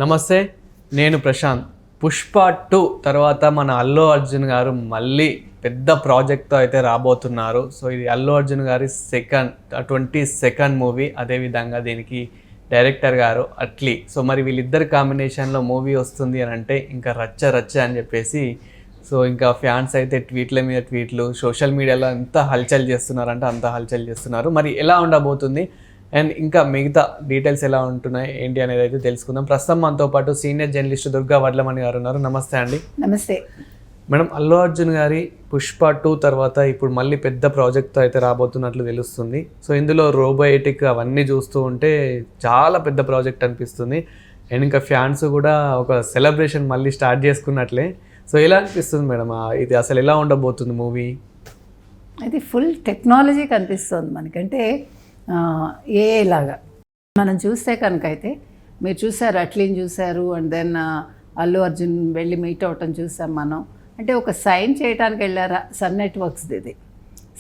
నమస్తే, నేను ప్రశాంత్. పుష్ప 2 తర్వాత మన అల్లు అర్జున్ గారు మళ్ళీ పెద్ద ప్రాజెక్ట్తో అయితే రాబోతున్నారు. సో ఇది అల్లు అర్జున్ గారి 22nd మూవీ. అదేవిధంగా దీనికి డైరెక్టర్ గారు అట్లీ. సో మరి వీళ్ళిద్దరి కాంబినేషన్లో మూవీ వస్తుంది అని అంటే ఇంకా రచ్చ అని చెప్పేసి సో ఇంకా ఫ్యాన్స్ అయితే ట్వీట్ల మీద ట్వీట్లు, సోషల్ మీడియాలో ఎంత హల్చల్ చేస్తున్నారంటే అంత హల్చల్ చేస్తున్నారు. మరి ఎలా ఉండబోతుంది అండ్ ఇంకా మిగతా డీటెయిల్స్ ఎలా ఉంటున్నాయి ఏంటి అనేది అయితే తెలుసుకుందాం. ప్రస్తుతం మనతో పాటు సీనియర్ జర్నలిస్ట్ దుర్గా వడ్లమణి గారు ఉన్నారు. నమస్తే అండి. నమస్తే మేడం. అల్లు అర్జున్ గారి పుష్ప 2 తర్వాత ఇప్పుడు మళ్ళీ పెద్ద ప్రాజెక్ట్తో అయితే రాబోతున్నట్లు తెలుస్తుంది. సో ఇందులో రోబోటిక్ అవన్నీ చూస్తూ ఉంటే చాలా పెద్ద ప్రాజెక్ట్ అనిపిస్తుంది. అండ్ ఇంకా ఫ్యాన్స్ కూడా ఒక సెలబ్రేషన్ మళ్ళీ స్టార్ట్ చేసుకున్నట్లే. సో ఎలా అనిపిస్తుంది మేడం, ఇది అసలు ఎలా ఉండబోతుంది మూవీ? అది ఫుల్ టెక్నాలజీ కనిపిస్తుంది మనకంటే ఏలాగా మనం చూస్తే కనుక అయితే మీరు చూసారు, అట్లీని చూసారు, అండ్ దెన్ అల్లు అర్జున్ వెళ్ళి మీట్ అవ్వటం చూసాం మనం. అంటే ఒక సైన్ చేయడానికి వెళ్ళారా సన్ నెట్వర్క్స్ది. ఇది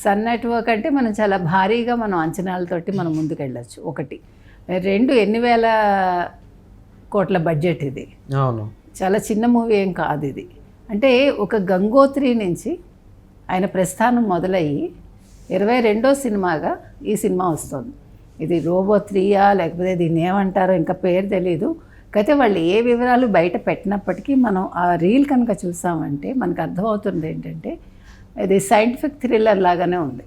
సన్ నెట్వర్క్ అంటే మనం చాలా భారీగా మనం అంచనాలతోటి మనం ముందుకు వెళ్ళచ్చు. ఒకటి. రెండు, ఎన్ని వేల కోట్ల బడ్జెట్ ఇది. అవును, చాలా చిన్న మూవీ ఏం కాదు ఇది. అంటే ఒక గంగోత్రి నుంచి ఆయన ప్రస్థానం మొదలయ్యి 22వ సినిమాగా ఈ సినిమా వస్తుంది. ఇది రోబో 3 లేకపోతే దీన్ని ఏమంటారో ఇంకా పేరు తెలీదు. అయితే వాళ్ళు ఏ వివరాలు బయట పెట్టినప్పటికీ మనం ఆ రీల్ కనుక చూసామంటే మనకు అర్థమవుతుంది ఏంటంటే ఇది సైంటిఫిక్ థ్రిల్లర్ లాగానే ఉంది.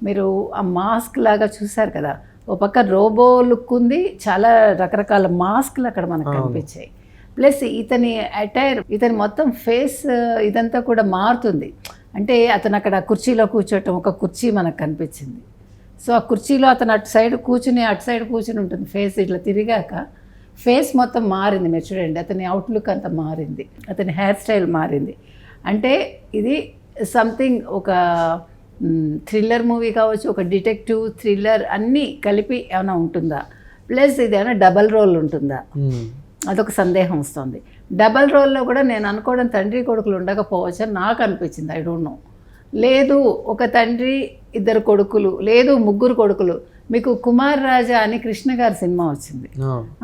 మీరు ఆ మాస్క్ లాగా చూసారు కదా, ఓ పక్క రోబో లుక్ ఉంది, చాలా రకరకాల మాస్క్లు అక్కడ మనకు కనిపించాయి. ప్లస్ ఇతని అటైర్, ఇతని మొత్తం ఫేస్ ఇదంతా కూడా మారుతుంది. అంటే అతను అక్కడ కుర్చీలో కూర్చోవటం, ఒక కుర్చీ మనకు కనిపించింది. సో ఆ కుర్చీలో అతను అటు సైడ్ కూర్చుని ఉంటుంది. ఫేస్ ఇట్లా తిరిగాక ఫేస్ మొత్తం మారింది. మీరు చూడండి, అతని అవుట్లుక్ అంతా మారింది, అతని హెయిర్ స్టైల్ మారింది. అంటే ఇది సంథింగ్ ఒక థ్రిల్లర్ మూవీ కావచ్చు, ఒక డిటెక్టివ్ థ్రిల్లర్ అన్నీ కలిపి ఏమైనా ఉంటుందా, ప్లస్ ఇది ఏమైనా డబల్ రోల్ ఉంటుందా, అదొక సందేహం వస్తుంది. డబల్ రోల్లో కూడా నేను అనుకోవడం తండ్రి కొడుకులు ఉండకపోవచ్చు అని నాకు అనిపించింది. I don't no. లేదు ఒక తండ్రి 2 కొడుకులు, లేదు 3 కొడుకులు. మీకు కుమార్ రాజా అని కృష్ణ గారి సినిమా వచ్చింది,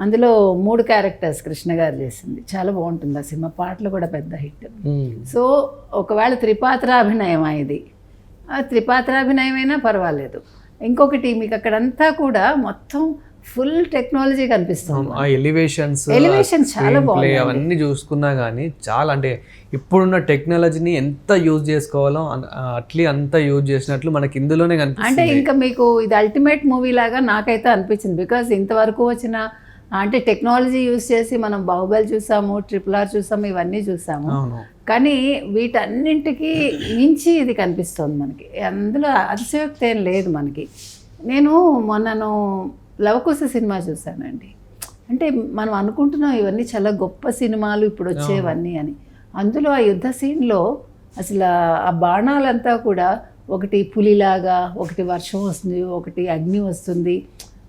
అందులో 3 క్యారెక్టర్స్ కృష్ణ గారు చేసింది. చాలా బాగుంటుంది ఆ సినిమా, పాటలు కూడా పెద్ద హిట్. సో ఒకవేళ త్రిపాత్రాభినయమా ఇది, త్రిపాత్రాభినయమైనా పర్వాలేదు. ఇంకొకటి మీకు అక్కడంతా కూడా మొత్తం ఫుల్ టెక్నాలజీ కనిపిస్తుంది. ఎలివేషన్ చాలా బాగుంది. అవన్నీ చూసుకున్నా కానీ చాలా, అంటే ఇప్పుడున్న టెక్నాలజీని ఎంత యూజ్ చేసుకోవాలో అట్లీ అంత యూజ్ చేసినట్లు మనకి ఇందులోనే కనిపిస్తుంది. అంటే ఇంకా మీకు ఇది అల్టిమేట్ మూవీ లాగా నాకైతే అనిపించింది. బికాజ్ ఇంతవరకు వచ్చిన అంటే టెక్నాలజీ యూజ్ చేసి మనం బాహుబలి చూసాము, RRR చూసాము, ఇవన్నీ చూసాము. కానీ వీటన్నింటికి మించి ఇది కనిపిస్తుంది మనకి. అందులో అతిశయోక్తి ఏం లేదు మనకి. నేను మొన్నను లవకుశ సినిమా చూశానండి. అంటే మనం అనుకుంటున్నాం ఇవన్నీ చాలా గొప్ప సినిమాలు ఇప్పుడు వచ్చేవన్నీ అని. అందులో ఆ యుద్ధ సీన్లో అసలు ఆ బాణాలంతా కూడా ఒకటి పులిలాగా, ఒకటి వర్షం వస్తుంది, ఒకటి అగ్ని వస్తుంది.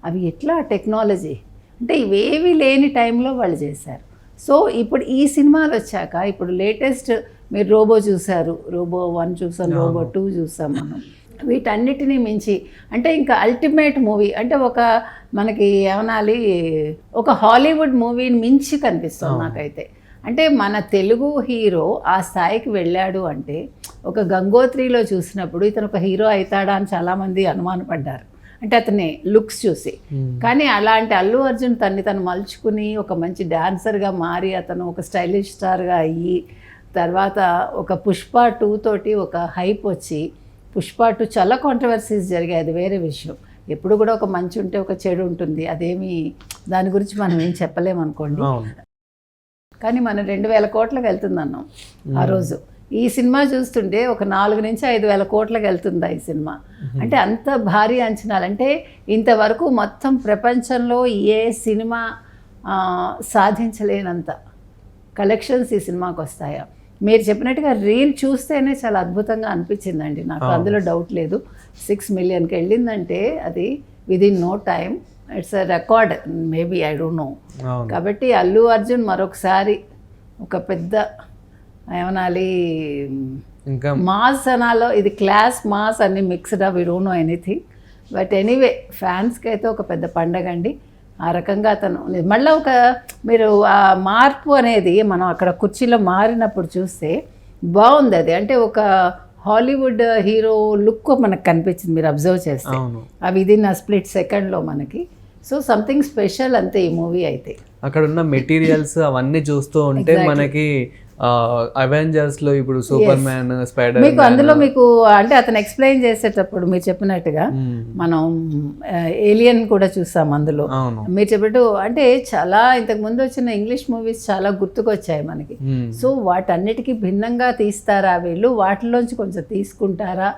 అవి ఎట్లా టెక్నాలజీ అంటే ఇవేవి లేని టైంలో వాళ్ళు చేశారు. సో ఇప్పుడు ఈ సినిమాలు వచ్చాక ఇప్పుడు లేటెస్ట్ మీరు రోబో చూశారు, రోబో 1 చూసాం, రోబో 2 చూసాం మనం. వీటన్నిటినీ మించి అంటే ఇంకా అల్టిమేట్ మూవీ అంటే ఒక మనకి ఏమనాలి, ఒక హాలీవుడ్ మూవీని మించి కనిపిస్తుంది నాకైతే. అంటే మన తెలుగు హీరో ఆ స్థాయికి వెళ్ళాడు అంటే ఒక గంగోత్రిలో చూసినప్పుడు ఇతను ఒక హీరో అవుతాడా అని చాలామంది అనుమానపడ్డారు, అంటే అతని లుక్స్ చూసి. కానీ అలాంటి అల్లు అర్జున్ తను మలుచుకుని ఒక మంచి డాన్సర్గా మారి అతను ఒక స్టైలిష్ స్టార్గా అయ్యి తర్వాత ఒక పుష్ప 2 తోటి ఒక హైప్ వచ్చి, పుష్ప 2 చాలా కాంట్రవర్సీస్ జరిగాయి, అది వేరే విషయం. ఎప్పుడు కూడా ఒక మంచి ఉంటే ఒక చెడు ఉంటుంది, అదేమి దాని గురించి మనం ఏం చెప్పలేమనుకోండి. కానీ మనం 2,000 కోట్లకు వెళ్తుంది అన్నాం ఆ రోజు. ఈ సినిమా చూస్తుంటే ఒక 4 నుంచి 5,000 కోట్లకు వెళ్తుందా ఈ సినిమా. అంటే అంత భారీ అంచనాలు. అంటే ఇంతవరకు మొత్తం ప్రపంచంలో ఏ సినిమా సాధించలేనంత కలెక్షన్స్ ఈ సినిమాకి వస్తాయా. మీరు చెప్పినట్టుగా రీల్ చూస్తేనే చాలా అద్భుతంగా అనిపించిందండి నాకు, అందులో డౌట్ లేదు. 6 మిలియన్కి వెళ్ళిందంటే అది within no time, it's a record maybe, I don't know. కాబట్టి అల్లు అర్జున్ మరొకసారి ఒక పెద్ద ఏమనాలి ఇంకా మాస్ అనాలో, ఇది క్లాస్ మాస్ అన్ని mixed up, we don't know anything. But anyway ఫ్యాన్స్కి అయితే ఒక పెద్ద పండగ అండి. ఆ రకంగా అతను మళ్ళీ ఒక మీరు ఆ మార్పు అనేది మనం అక్కడ కుర్చీలో మారినప్పుడు చూస్తే బాగుంది అది. అంటే ఒక హాలీవుడ్ హీరో లుక్ మనకు కనిపించింది మీరు అబ్జర్వ్ చేస్తే, ఆ విదిన్ ఆ స్ప్లిట్ సెకండ్లో మనకి. సో సంథింగ్ స్పెషల్ అంతే ఈ మూవీ అయితే. అక్కడ ఉన్న మెటీరియల్స్ అవన్నీ చూస్తూ ఉంటే మనకి అవెంజర్స్ లో ఇప్పుడు సూపర్ మ్యాన్, స్పైడర్ మీకు అందులో మీకు అంటే అతను ఎక్స్ప్లెయిన్ చేసేటప్పుడు మీరు చెప్పినట్టుగా మనం ఏలియన్ కూడా చూసాం అందులో. మీరు చెప్పినట్టు అంటే చాలా ఇంతకు ముందు వచ్చిన ఇంగ్లీష్ మూవీస్ చాలా గుర్తుకొచ్చాయి మనకి. సో వాటన్నిటికీ భిన్నంగా తీస్తారా వీళ్ళు, వాటిలోంచి కొంచెం తీసుకుంటారా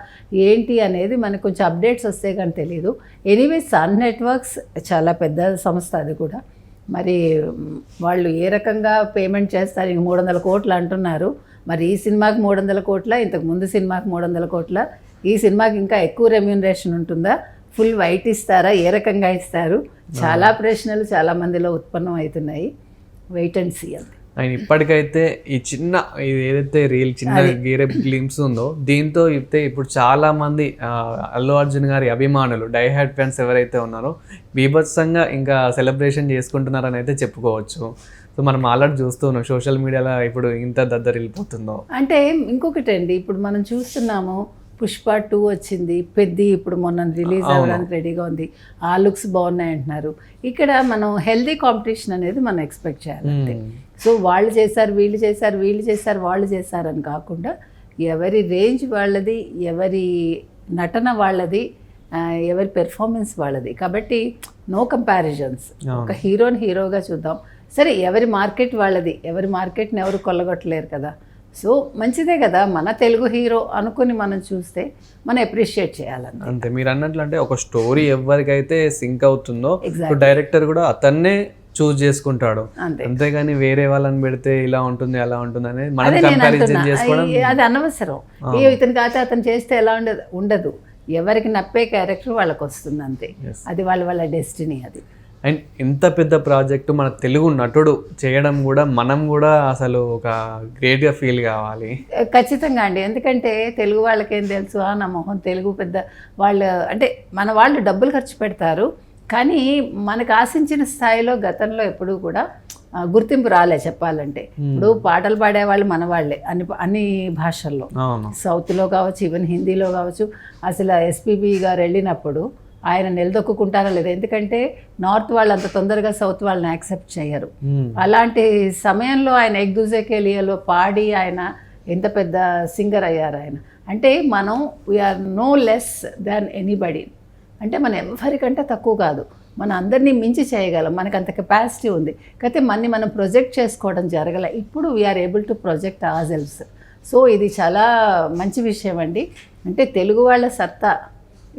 ఏంటి అనేది మనకు కొంచెం అప్డేట్స్ వస్తే కానీ తెలియదు. ఎనీవే సన్ నెట్వర్క్స్ చాలా పెద్ద సంస్థ, అది కూడా మరి వాళ్ళు ఏ రకంగా పేమెంట్ చేస్తారు. ఇంక 300 కోట్లు అంటున్నారు, మరి ఈ సినిమాకి 300 కోట్ల, ఇంతకు ముందు సినిమాకి 300 కోట్ల, ఈ సినిమాకి ఇంకా ఎక్కువ రెమ్యూనరేషన్ ఉంటుందా, ఫుల్ వైట్ ఇస్తారా, ఏ రకంగా ఇస్తారు, చాలా ప్రశ్నలు చాలా మందిలో ఉత్పన్నం అవుతున్నాయి. వెయిట్ అండ్ సీ అంతే. ఆయన ఇప్పటికైతే ఈ చిన్న ఇది ఏదైతే రీల్ చిన్న గీరే గ్లిమ్స్ ఉందో దీంతో అయితే ఇప్పుడు చాలా మంది అల్లు అర్జున్ గారి అభిమానులు డైహార్డ్ ఫ్యాన్స్ ఎవరైతే ఉన్నారో బీభత్సంగా ఇంకా సెలబ్రేషన్ చేసుకుంటున్నారని అయితే చెప్పుకోవచ్చు. సో మనం ఆల్రెడీ చూస్తూ ఉన్నాం సోషల్ మీడియాలో ఇప్పుడు ఇంత దద్దరిల్లిపోతుందో. అంటే ఇంకొకటి అండి, ఇప్పుడు మనం చూస్తున్నాము పుష్ప 2 వచ్చింది, పెద్ది ఇప్పుడు మొన్న రిలీజ్ అవ్వడానికి రెడీగా ఉంది, ఆ లుక్స్ బాగున్నాయి అంటున్నారు. ఇక్కడ మనం హెల్దీ కాంపిటీషన్ అనేది మనం ఎక్స్పెక్ట్ చేయాలంటే. సో వాళ్ళు చేశారు, వీళ్ళు చేశారు, వీళ్ళు చేశారు, వాళ్ళు చేశారని కాకుండా ఎవరి రేంజ్ వాళ్ళది, ఎవరి నటన వాళ్ళది, ఎవరి పెర్ఫార్మెన్స్ వాళ్ళది. కాబట్టి నో కంపారిజన్స్. ఒక హీరోని హీరోగా చూద్దాం. సరే ఎవరి మార్కెట్ వాళ్ళది, ఎవరి మార్కెట్ని ఎవరు కొల్లగొట్టలేరు కదా. సో మంచిదే కదా, మన తెలుగు హీరో అనుకుని మనం చూస్తే మనం అప్రిషియేట్ చేయాలంటే. అంతే మీరు అన్నట్లు, అంటే ఒక స్టోరీ ఎవరికైతే సింక్ అవుతుందో డైరెక్టర్ కూడా అతన్నే చూస్ చేసుకుంటాడు, అంతేగాని వేరే వాళ్ళని పెడితే ఇలా ఉంటుంది అలా ఉంటుంది అనేది మనం కంపారిజన్ చేసుకోవడం అది అనవసరం. ఇతను కాకపోతే అతను చేస్తే ఎలా ఉండదు, ఎవరికి నప్పే క్యారెక్టర్ వాళ్ళకి వస్తుంది అంతే. అది వాళ్ళ డెస్టినీ అది. అండ్ ఇంత పెద్ద ప్రాజెక్టు మన తెలుగు నటుడు చేయడం కూడా మనం కూడా అసలు ఒక గ్రేట్గా ఫీల్ కావాలి. ఖచ్చితంగా అండి, ఎందుకంటే తెలుగు వాళ్ళకేం తెలుసు, నా మొహం తెలుగు పెద్ద వాళ్ళు అంటే మన వాళ్ళు డబ్బులు ఖర్చు పెడతారు, కానీ మనకు ఆశించిన స్థాయిలో గతంలో ఎప్పుడూ కూడా గుర్తింపు రాలే చెప్పాలంటే. ఇప్పుడు పాటలు పాడేవాళ్ళు మన వాళ్ళే అన్ని భాషల్లో, సౌత్లో కావచ్చు, ఈవెన్ హిందీలో కావచ్చు. అసలు ఎస్పీబీ గారు వెళ్ళినప్పుడు ఆయన నిలదొక్కుంటారా లేదా, ఎందుకంటే నార్త్ వాళ్ళు అంత తొందరగా సౌత్ వాళ్ళని యాక్సెప్ట్ చేయరు. అలాంటి సమయంలో ఆయన ఎక్ దూజేకే లియోలో పాడి ఆయన ఎంత పెద్ద సింగర్ అయ్యారు ఆయన. అంటే మనం we are no less than anybody, అంటే మనం ఎవరికంటే తక్కువ కాదు, మనం అందరినీ మించి చేయగలం, మనకు అంత కెపాసిటీ ఉంది. కాకపోతే మనం ప్రొజెక్ట్ చేసుకోవడం జరగలే. ఇప్పుడు we are able to project ourselves. So ఇది చాలా మంచి విషయం అండి. అంటే తెలుగు వాళ్ళ సత్తా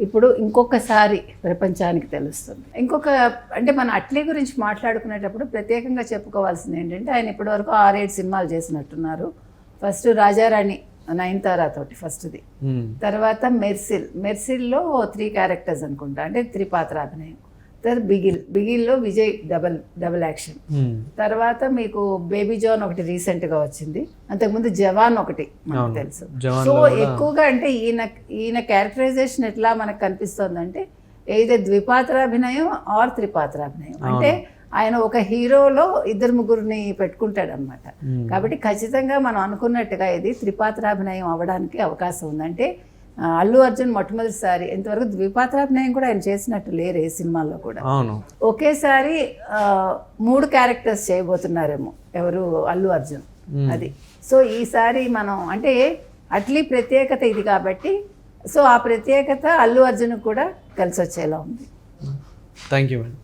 ఇప్పుడు ఇంకొకసారి ప్రపంచానికి తెలుస్తుంది. ఇంకొక అంటే మనం అట్లీ గురించి మాట్లాడుకునేటప్పుడు ప్రత్యేకంగా చెప్పుకోవాల్సింది ఏంటంటే, ఆయన ఇప్పటివరకు 6-7 సినిమాలు చేసినట్టున్నారు. ఫస్ట్ రాజారాణి నయనతారా తోటి ఫస్ట్ది, తర్వాత మెర్సిల్లో 3 క్యారెక్టర్స్ అనుకుంటా, అంటే 3 పాత్రాభినయం. తర్వాత బిగిల్లో విజయ్ డబుల్ యాక్షన్. తర్వాత మీకు బేబీ జాన్ ఒకటి రీసెంట్గా వచ్చింది, అంతకుముందు జవాన్ ఒకటి మనకు తెలుసు. సో ఎక్కువగా అంటే ఈయన క్యారెక్టరైజేషన్ ఎట్లా మనకు కనిపిస్తుందంటే ఏదో ద్విపాత్రాభినయం ఆర్ త్రిపాత్రాభినయం. అంటే ఆయన ఒక హీరోలో 2-3 పెట్టుకుంటాడు అనమాట. కాబట్టి ఖచ్చితంగా మనం అనుకున్నట్టుగా ఇది త్రిపాత్రాభినయం అవ్వడానికి అవకాశం ఉందంటే అల్లు అర్జున్ మొట్టమొదటిసారి, ఇంతవరకు ద్విపాత్రాభినయం కూడా ఆయన చేసినట్టు లేరు ఏ సినిమాల్లో కూడా. ఒకేసారి 3 క్యారెక్టర్స్ చేయబోతున్నారేమో ఎవరు, అల్లు అర్జున్. అది సో ఈసారి మనం అంటే అట్లీ ప్రత్యేకత ఇది కాబట్టి, సో ఆ ప్రత్యేకత అల్లు అర్జున్ కూడా కలిసి వచ్చేలా ఉంది. Thank you madam.